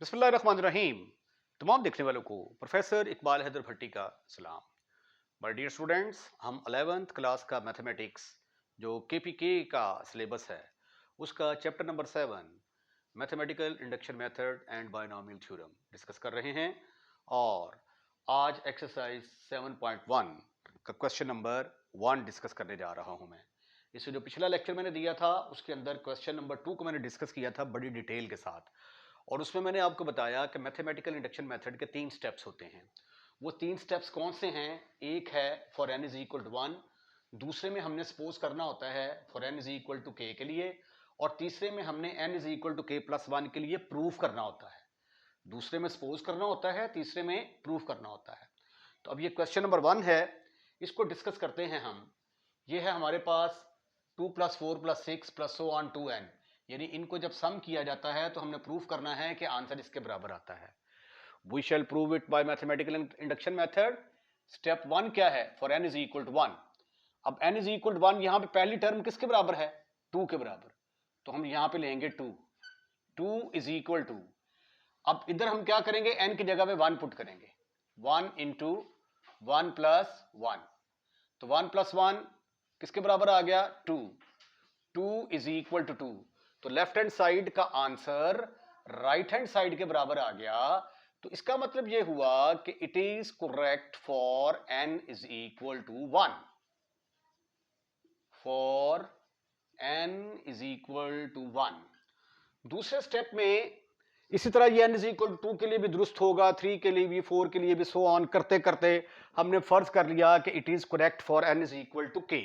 बिस्मिल्लाहिर्रहमानिर्रहीम। तमाम देखने वालों को प्रोफेसर इकबाल हैदर भट्टी का सलाम। माय डियर स्टूडेंट्स, हम 11th क्लास का मैथमेटिक्स जो केपीके का सिलेबस है उसका chapter number 7 mathematical induction method and binomial theorem discuss कर रहे हैं। और आज एक्सरसाइज 7.1 का क्वेश्चन नंबर 1 डिस्कस करने जा रहा हूं मैं। इससे जो पिछला लेक्चर मैंने दिया था उसके अंदर क्वेश्चन नंबर 2 को मैंने डिस्कस किया था बड़ी डिटेल के साथ, और उसमें मैंने आपको बताया कि मैथमेटिकल इंडक्शन मेथड के 3 स्टेप्स होते हैं। वो 3 स्टेप्स कौन से हैं? एक है for n is equal to 1, दूसरे में हमने सपोज करना होता है for n is equal to k के लिए, और तीसरे में हमने n is equal to k plus 1 के लिए प्रूफ करना होता है। दूसरे में सपोज करना होता है, तीसरे में प्रूफ करना होता है। तो अब ये क्वेश्चन नंबर 1 है, इसको डिस्कस करते हैं हम। ये है हमारे पास 2 plus 4 plus 6 plus so on 2n, यानी इनको जब सम किया जाता है तो हमने प्रूफ करना है कि आंसर इसके बराबर आता है। We shall prove it by mathematical induction method. Step 1 क्या है? For n is equal to 1। अब n इज इक्वल टू 1, यहां पे पहली टर्म किसके बराबर है? 2 के बराबर। तो हम यहां पे लेंगे 2। 2 इज इक्वल टू, अब इधर हम क्या करेंगे? n की जगह पे 1 पुट करेंगे। 1 इंटू 1 प्लस 1, तो 1 प्लस 1 किसके बराबर आ गया? 2। 2 इज इक्वल टू 2, तो लेफ्ट हैंड साइड का आंसर राइट हैंड साइड के बराबर आ गया। तो इसका मतलब यह हुआ कि it is correct for n is equal to 1। For n is equal to 1। दूसरे स्टेप में इसी तरह ये n इज इक्वल टू 2 के लिए भी दुरुस्त होगा, 3 के लिए भी, 4 के लिए भी, सो ऑन करते करते हमने फर्ज कर लिया कि it is correct for n is equal to k।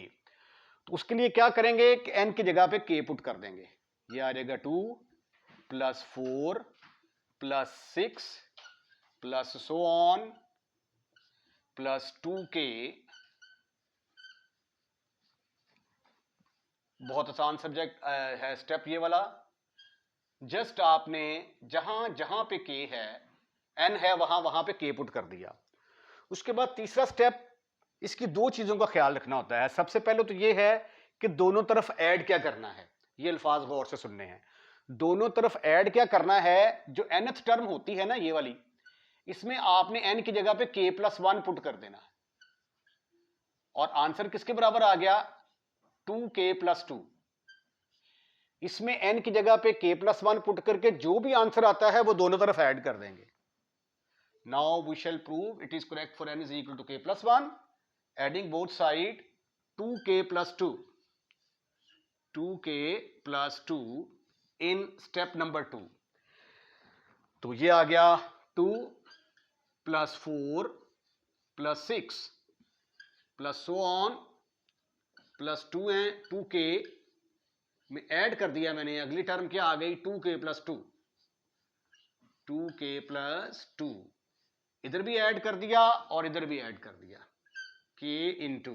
तो उसके लिए क्या करेंगे कि n की जगह पे k पुट कर देंगे। ये आ जाएगा 2 plus 4 plus 6 plus so on plus 2k। बहुत आसान सब्जेक्ट है स्टेप ये वाला। जस्ट आपने जहां जहां पे k है, n है, वहां वहां पे k पुट कर दिया। उसके बाद तीसरा स्टेप, इसकी दो चीजों का ख्याल रखना होता है। सबसे पहले तो ये है कि दोनों तरफ ऐड क्या करना है। ये अल्फाज गौर से सुनने हैं। दोनों तरफ ऐड क्या करना है? जो nth टर्म होती है ना, ये वाली, इसमें आपने n की जगह पे k प्लस 1 पुट कर देना है, और आंसर किसके बराबर आ गया? 2k plus 2। इसमें n की जगह पे k प्लस 1 पुट करके जो भी आंसर आता है वो दोनों तरफ ऐड कर देंगे। Now we shall prove it is correct for n is equal to k plus 1, adding both side 2k plus 2, 2k plus 2 in step number 2। तो ये आ गया 2 plus 4 plus 6 plus so on plus 2 है, 2k में add कर दिया मैंने। अगली term क्या आ गई? 2k plus 2, 2k plus 2। इधर भी ऐड कर दिया और इधर भी ऐड कर दिया, k into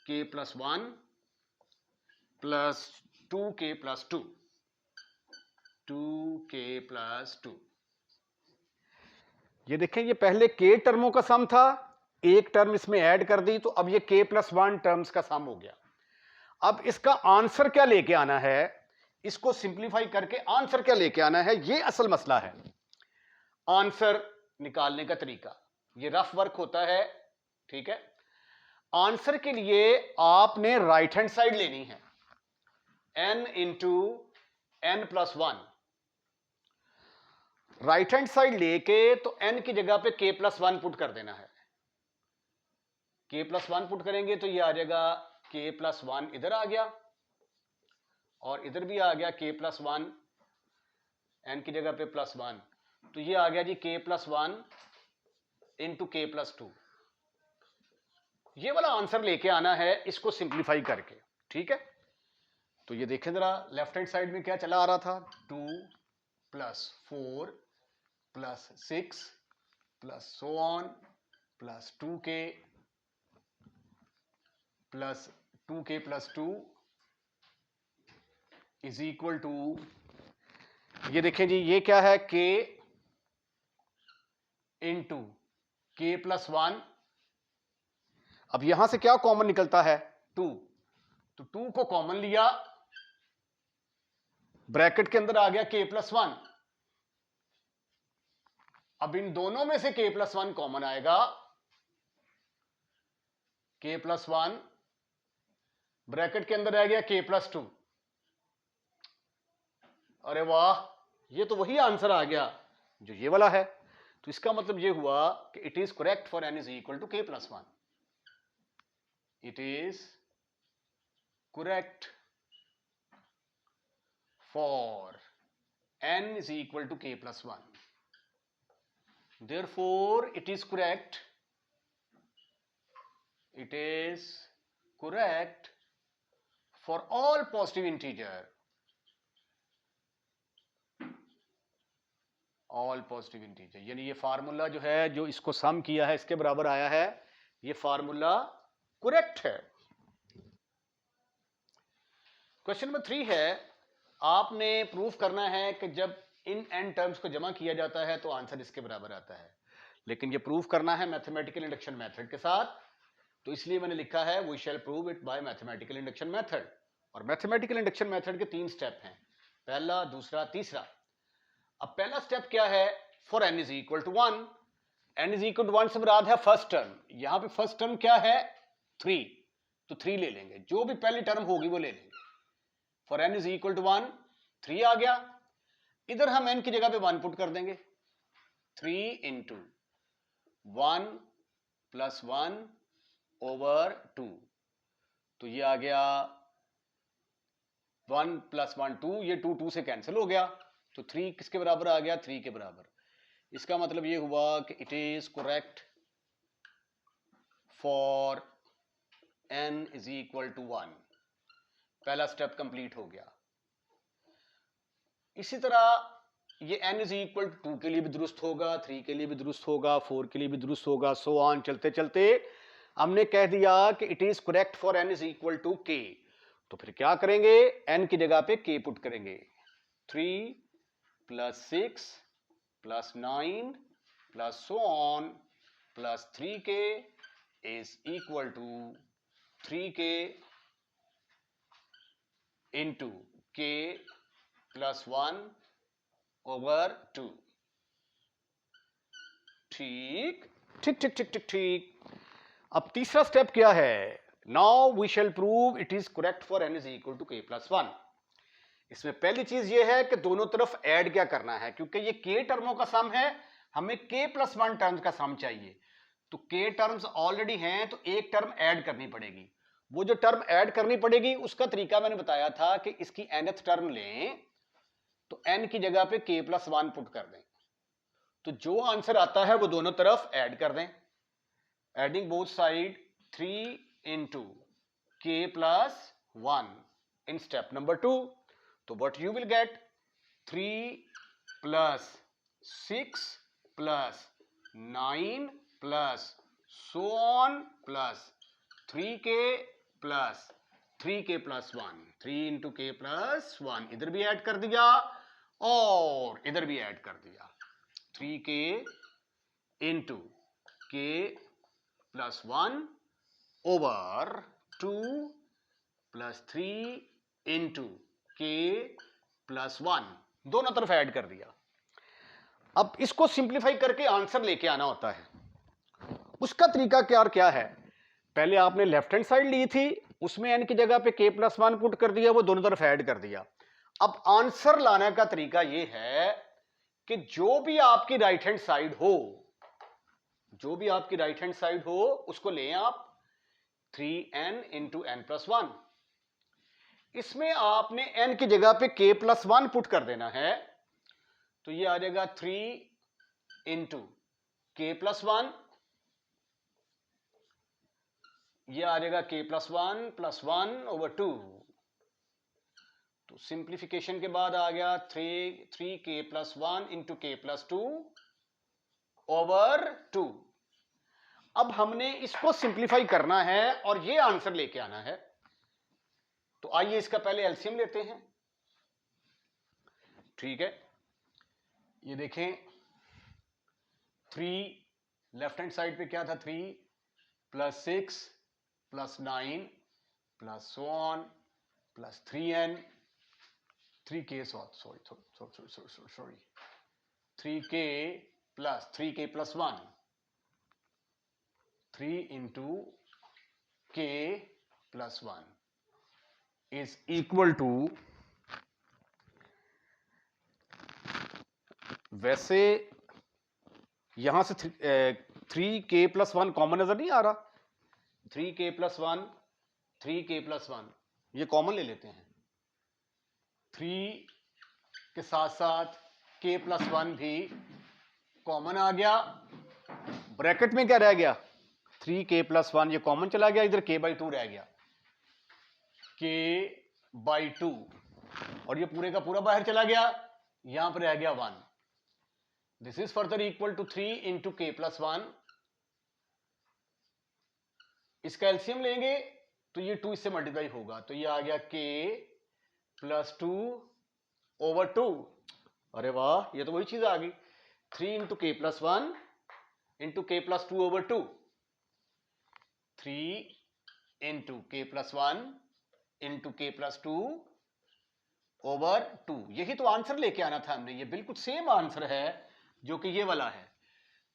k plus 1 plus 2k plus 2, 2k plus 2। ये देखें, ये पहले k टर्मों का सम था, एक टर्म इसमें ऐड कर दी, तो अब ये k प्लस 1 टर्म्स का सम हो गया। अब इसका आंसर क्या लेके आना है, इसको सिंप्लीफाई करके आंसर क्या लेके आना है, ये असल मसला है। आंसर निकालने का तरीका ये रफ वर्क होता है, ठीक है। आंसर के लिए आपने राइट हैंड साइड लेनी है, n into n plus 1। Right hand side लेके तो n की जगह पे k प्लस 1 पुट कर देना है। k प्लस 1 पुट करेंगे तो ये आ जाएगा k प्लस 1, इधर आ गया, और इधर भी आ गया k प्लस 1, n की जगह पे प्लस 1, तो ये आ गया जी k plus 1 into k plus 2। ये वाला आंसर लेके आना है, इसको सिंप्लीफाई करके, ठीक है। तो ये देखें जरा, लेफ्ट हैंड साइड में क्या चला आ रहा था? 2 plus 4 plus 6 plus so on plus 2k plus 2k plus 2 is equal to, ये देखें जी, ये क्या है? k into k plus 1। अब यहां से क्या कॉमन निकलता है? 2, तो 2 को कॉमन लिया, ब्रैकेट के अंदर आ गया k प्लस 1, अब इन दोनों में से k+1 कॉमन आएगा, k+1 ब्रैकेट के अंदर रह गया k+2। अरे वाह, ये तो वही आंसर आ गया जो ये वाला है। तो इसका मतलब ये हुआ कि it is correct for n is equal to k+1। It is correct for n is equal to k+1. Therefore, it is correct for all positive integer. All positive integer, यानी ये फार्मूला जो है, जो इसको सम किया है, इसके बराबर आया है, ये फार्मूला करेक्ट है। क्वेश्चन नंबर 3 है, आपने प्रूफ करना है कि जब इन एन टर्म्स को जमा किया जाता है तो आंसर इसके बराबर आता है, लेकिन ये प्रूफ करना है मैथमेटिकल इंडक्शन मेथड के साथ, तो इसलिए मैंने लिखा है we shall prove it by mathematical induction method. और मैथमेटिकल इंडक्शन मेथड के 3 स्टेप हैं, पहला, दूसरा, तीसरा। अब पहला स्टेप क्या है, for n is equal to 1, n is equal to 1 से मुराद है फर्स्ट टर्म। यहां पे फर्स्ट टर्म क्या है, 3, तो 3 ले लेंगे, जो भी पहली टर्म होगी वो ले लेंगे। For n is equal to 1, 3 आ गया, इधर हम n की जगह पे 1 पुट कर देंगे, 3 इंटू 1 प्लस 1 ओवर 2, तो ये आ गया 1 प्लस 1 2, ये 2 से कैंसिल हो गया, तो 3 किसके बराबर आ गया, 3 के बराबर। इसका मतलब ये हुआ कि it is correct for n is equal to 1। पहला स्टेप कंप्लीट हो गया। इसी तरह ये n इज इक्वल टू 2 के लिए भी दुरुस्त होगा, 3 के लिए भी दुरुस्त होगा, 4 के लिए भी दुरुस्त होगा, सो ऑन चलते चलते हमने कह दिया कि it is correct for n is equal to k। तो फिर क्या करेंगे, n की जगह पे k पुट करेंगे, 3 plus 6 plus 9 plus so on plus 3k is equal to 3k into k plus 1 over 2। ठीक ठीक ठीक ठीक ठीक ठीक। अब तीसरा स्टेप क्या है, now we shall prove it is correct for n is equal to k+1। इसमें पहली चीज ये है कि दोनों तरफ ऐड क्या करना है, क्योंकि ये k टर्मों का सम है, हमें k+1 टर्म्स का सम चाहिए। तो k टर्म्स ऑलरेडी हैं, तो एक टर्म ऐड करनी पड़ेगी। वो जो टर्म ऐड करनी पड़ेगी उसका तरीका मैंने बताया था कि इसकी nth टर्म लें, तो n की जगह पे k+1 पुट कर दें, तो जो आंसर आता है वो दोनों तरफ ऐड कर दें। Adding both side 3 into k+1 in step number 2, तो what you will get 3 plus 6 plus 9 plus so on plus 3k plus 3k plus 1, 3 into k plus 1, इधर भी ऐड कर दिया और इधर भी ऐड कर दिया, 3k into k plus 1 over 2 plus 3 into k plus 1, दोनों तरफ ऐड कर दिया। अब इसको सिंप्लीफाई करके आंसर लेके आना होता है। उसका तरीका क्या है, पहले आपने लेफ्ट हैंड साइड ली थी, उसमें n की जगह पे k+1 पुट कर दिया, वो दोनों तरफ ऐड कर दिया। अब आंसर लाने का तरीका ये है कि जो भी आपकी राइट हैंड साइड हो, जो भी आपकी राइट हैंड साइड हो उसको लें आप 3n इंटू n+1। इसमें आपने n की जगह पे k+1 पुट कर देना है, तो ये आ जाएगा 3 इंटू k+1, ये आ जाएगा k+1 प्लस 1 ओवर 2। तो सिंप्लीफिकेशन के बाद आ गया 3k+1 इंटू k+2 ओवर 2। अब हमने इसको सिंप्लीफाई करना है और ये आंसर लेके आना है, तो आइए इसका पहले एलसीएम लेते हैं। ठीक है, ये देखें 3 लेफ्ट हैंड साइड पे क्या था, 3 plus 6 plus 9 plus so on plus 3n 3k 3k plus 3k plus 1, 3 into k plus 1 is equal to, वैसे यहां से 3k प्लस 1 कॉमन नजर नहीं आ रहा, 3k प्लस 1, 3k प्लस 1 ये कॉमन ले लेते हैं, 3 के साथ साथ k प्लस 1 भी कॉमन आ गया, ब्रैकेट में क्या रह गया, 3k प्लस 1 ये कॉमन चला गया, इधर k बाई 2 रह गया, k बाई 2, और ये पूरे का पूरा बाहर चला गया, यहां पर रह गया 1, this is further equal to 3 into k plus 1, इसका एलसीएम लेंगे तो ये 2 इससे मल्टीप्लाई होगा, तो ये आ गया k प्लस 2 ओवर 2, अरे वाह ये तो वही चीज आ गई, 3 into k plus 1 into k plus 2 over 2, 3 into k plus 1 into k plus 2 over 2, यही तो आंसर लेके आना था हमने, ये बिल्कुल सेम आंसर है जो कि ये वाला है,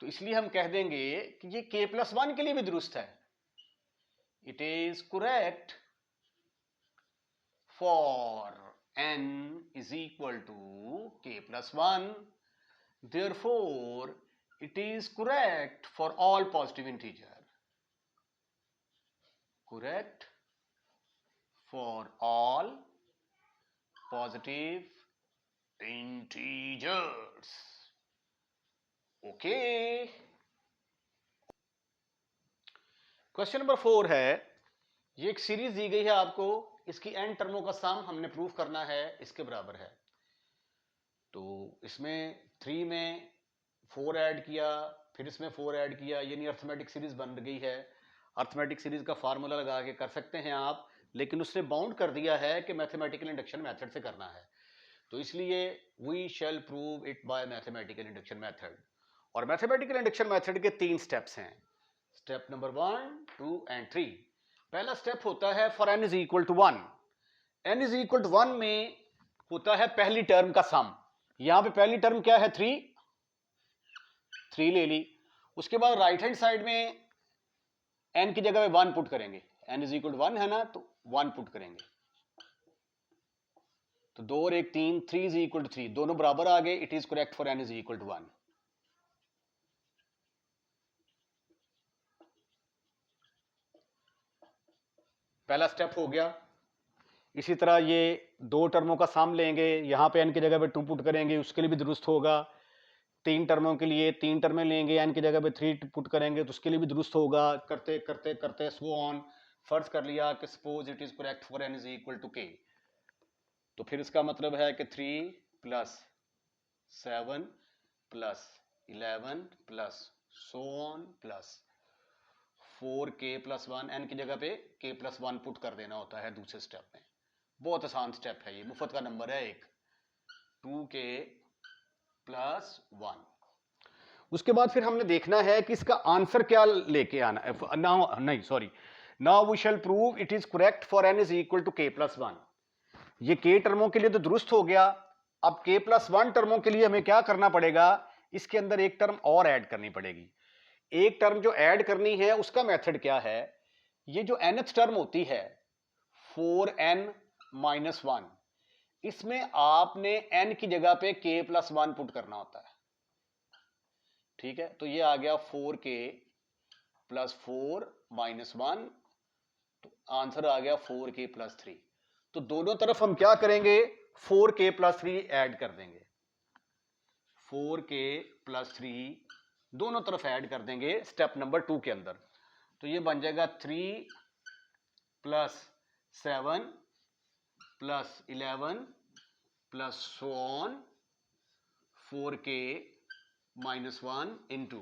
तो इसलिए हम कह देंगे कि ये k प्लस 1 के लिए भी दुरुस्त है, it is correct for n is equal to k plus 1, therefore it is correct for all positive integer, correct for all positive integers, okay। Question number 4 है, ये एक सीरीज दी गई है आपको, इसकी n टर्मों का सम हमने प्रूव करना है, इसके बराबर है, तो इसमें 3 में 4 ऐड किया, फिर इसमें 4 ऐड किया, यानी अर्थमेटिक सीरीज बन गई है, अर्थमेटिक सीरीज का फार्मूला लगा के कर सकते हैं आप, लेकिन उसने बाउंड कर दिया है कि मैथमेटिकल इंडक्शन मेथड से करना है, तो इसलिए we shall prove it by mathematical induction method, और मैथमेटिकल इंडक्शन मेथड के 3 स्टेप्स हैं, स्टेप नंबर 1, 2 एंड 3। पहला स्टेप होता है for n is equal to 1, n is equal to 1 में होता है पहली टर्म का सम, यहां पे पहली टर्म क्या है 3 ले ली, उसके बाद राइट हैंड साइड में n की जगह पे 1 पुट करेंगे, n इज इक्वल टू 1 है ना, तो 1 पुट करेंगे, तो 2 और 1 3, 3 इज इक्वल टू 3, दोनों बराबर आ गए, it is correct for n is equal to 1। पहला स्टेप हो गया, इसी तरह ये 2 टर्मों का सम लेंगे, यहां पे n की जगह पे 2 पुट करेंगे, उसके लिए भी दुरुस्त होगा, 3 टर्मों के लिए 3 टर्में लेंगे, n की जगह पे 3 पुट करेंगे, तो उसके लिए भी दुरुस्त होगा, करते करते करते सो ऑन, फर्ज कर लिया कि suppose it is correct for n is equal to k, तो फिर इसका मतलब है कि 3 plus 7 plus 11 plus so on plus 4k plus 1, n की जगह पे k प्लस 1 पुट कर देना होता है दूसरे स्टेप में, बहुत आसान स्टेप है, ये मुफ्त का नंबर है एक, 2k प्लस 1। उसके बाद फिर हमने देखना है कि इसका आंसर क्या लेके आना है, now we shall prove it is correct for n is equal to k plus 1, ये k टर्मों के लिए तो दुरुस्त हो गया, अब k प्लस 1 टर्मों के लिए हमें क्या करना पड़ेगा, इसके अंदर एक टर्म और ऐड करनी पड़ेगी, एक टर्म जो ऐड करनी है उसका मेथड क्या है, ये जो nth टर्म होती है 4n माइनस 1, इसमें आपने n की जगह पे k प्लस 1 पुट करना होता है, ठीक है, तो ये आ गया 4k प्लस 4 माइनस 1, तो आंसर आ गया 4k प्लस 3, तो दोनों तरफ हम क्या करेंगे 4k प्लस 3 ऐड कर देंगे, 4k प्लस 3 दोनों तरफ ऐड कर देंगे स्टेप नंबर 2 के अंदर, तो ये बन जाएगा 3 plus 7 plus 11 plus so on 4k minus 1 into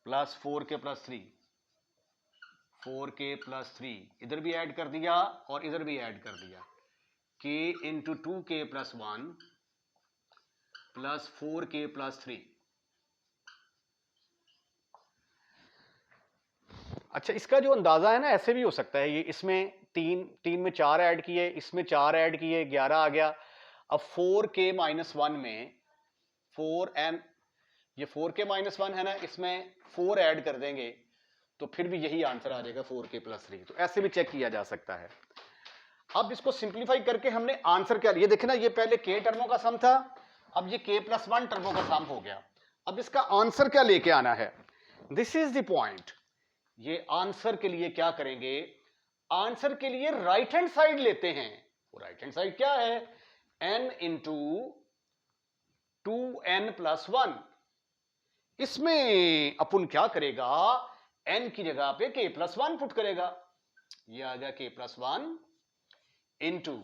plus 4k plus 3, 4k plus 3 इधर भी ऐड कर दिया और इधर भी ऐड कर दिया, k into 2k plus 1 plus 4k plus 3। अच्छा, इसका जो अंदाजा है ना ऐसे भी हो सकता है, ये इसमें 3 में 4 ऐड किए, इसमें 4 ऐड किए, 11 आ गया, अब 4k माइनस 1 में 4n ये 4k-1 है ना, इसमें 4 ऐड कर देंगे तो फिर भी यही आंसर आ जाएगा 4k+3। तो ऐसे भी चेक किया जा सकता है। अब इसको सिंप्लीफाई करके हमने आंसर क्या, ये देखे ना, ये पहले k टर्मों का सम था, अब ये k+1 टर्मों का सम हो गया। अब इसका आंसर क्या लेके आना है, दिस इज द पॉइंट। ये आंसर के लिए क्या करेंगे, आंसर के लिए राइट हैंड साइड लेते हैं। राइट हैंड साइड क्या है, n इंटू 2n+1। इसमें अपन क्या करेगा, n की जगह पे k+1 पुट करेगा। ये आ गया k+1 इंटू,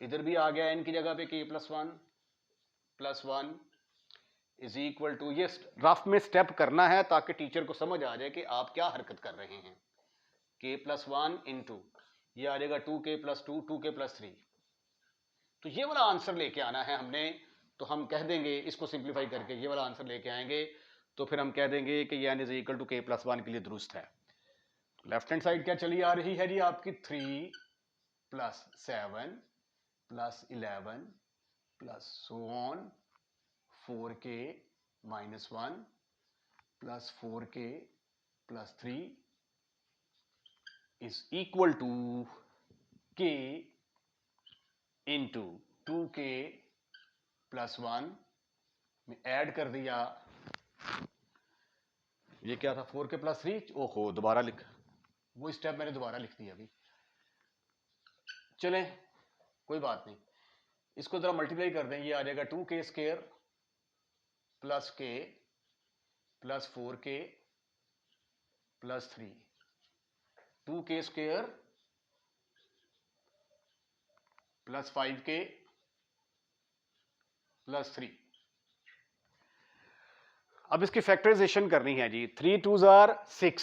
इधर भी आ गया n की जगह पे k+1 इज इक्वल टू, ये रफ में स्टेप करना है ताकि टीचर को समझ आ जाए कि आप क्या हरकत कर रहे हैं। k+1 इंटू, ये आ जाएगा 2k+2 2k+3। तो ये वाला आंसर लेके आना है हमने। तो हम कह देंगे इसको सिंप्लीफाई करके ये वाला आंसर लेके आएंगे, तो फिर हम कह देंगे कि ये n is equal to k+1 के लिए दुरुस्त है। लेफ्ट हैंड साइड क्या चली आ रही है जी आपकी, 3 + 7 + 11 + so on 4k-1 + 4k+3 is equal to k into 2k+1 में ऐड कर दिया, ये क्या था 4k+3, ओहो दोबारा लिख, वो स्टेप मैंने दोबारा लिख दिया अभी। चलें कोई बात नहीं, इसको जरा मल्टीप्लाई कर दें, ये आ जाएगा 2k² + k + 4k+3, 2k² + 5k + 3। अब इसकी फैक्टराइजेशन करनी है जी। 3 2 6,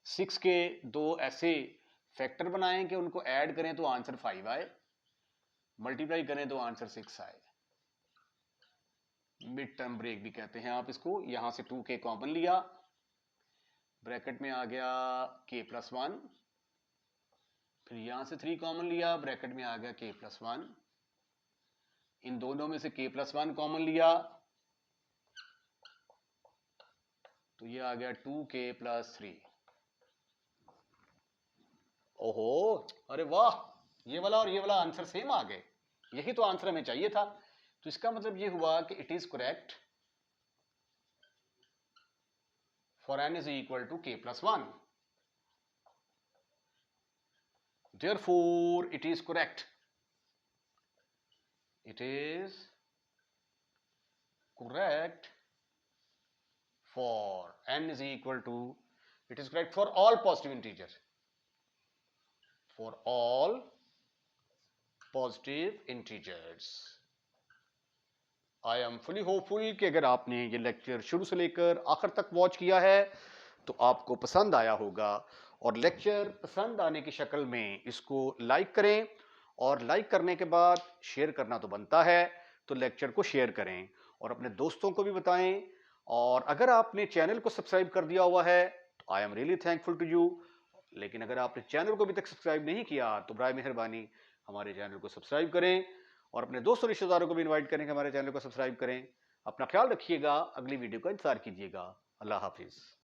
6 के दो ऐसे फैक्टर बनाएं कि उनको ऐड करें तो आंसर 5 आए, मल्टीप्लाई करें तो आंसर 6 आए। मिड टर्म ब्रेक भी कहते हैं आप इसको। यहां से 2k कॉमन लिया, ब्रैकेट में आ गया k+1, फिर यहां से 3 कॉमन लिया, ब्रैकेट में आ गया k+1, इन दोनों में से k+1 कॉमन लिया तो ये आ गया 2k+3। ओहो अरे वाह, ये वाला और ये वाला आंसर सेम आ गए, यही तो आंसर हमें चाहिए था। तो इसका मतलब ये हुआ कि it is correct for n is equal to k+1, therefore it is correct, it is correct for n is equal to, it is correct for all positive integers, for all positive integers। I am fully hopeful कि अगर आपने ये lecture शुरू से लेकर आखिर तक watch किया है तो आपको पसंद आया होगा, और लेक्चर पसंद आने की शक्ल में इसको लाइक करें, और लाइक करने के बाद शेयर करना तो बनता है, तो लेक्चर को शेयर करें और अपने दोस्तों को भी बताएं। और अगर आपने चैनल को सब्सक्राइब कर दिया हुआ है तो I am really thankful to you, लेकिन अगर आपने चैनल को अभी तक सब्सक्राइब नहीं किया तो बराए मेहरबानी हमारे चैनल को सब्सक्राइब करें, और अपने दोस्तों रिश्तेदारों को भी इनवाइट करें कि हमारे चैनल को सब्सक्राइब करें। अपना ख्याल रखिएगा, अगली वीडियो का इंतजार कीजिएगा। अल्लाह हाफिज।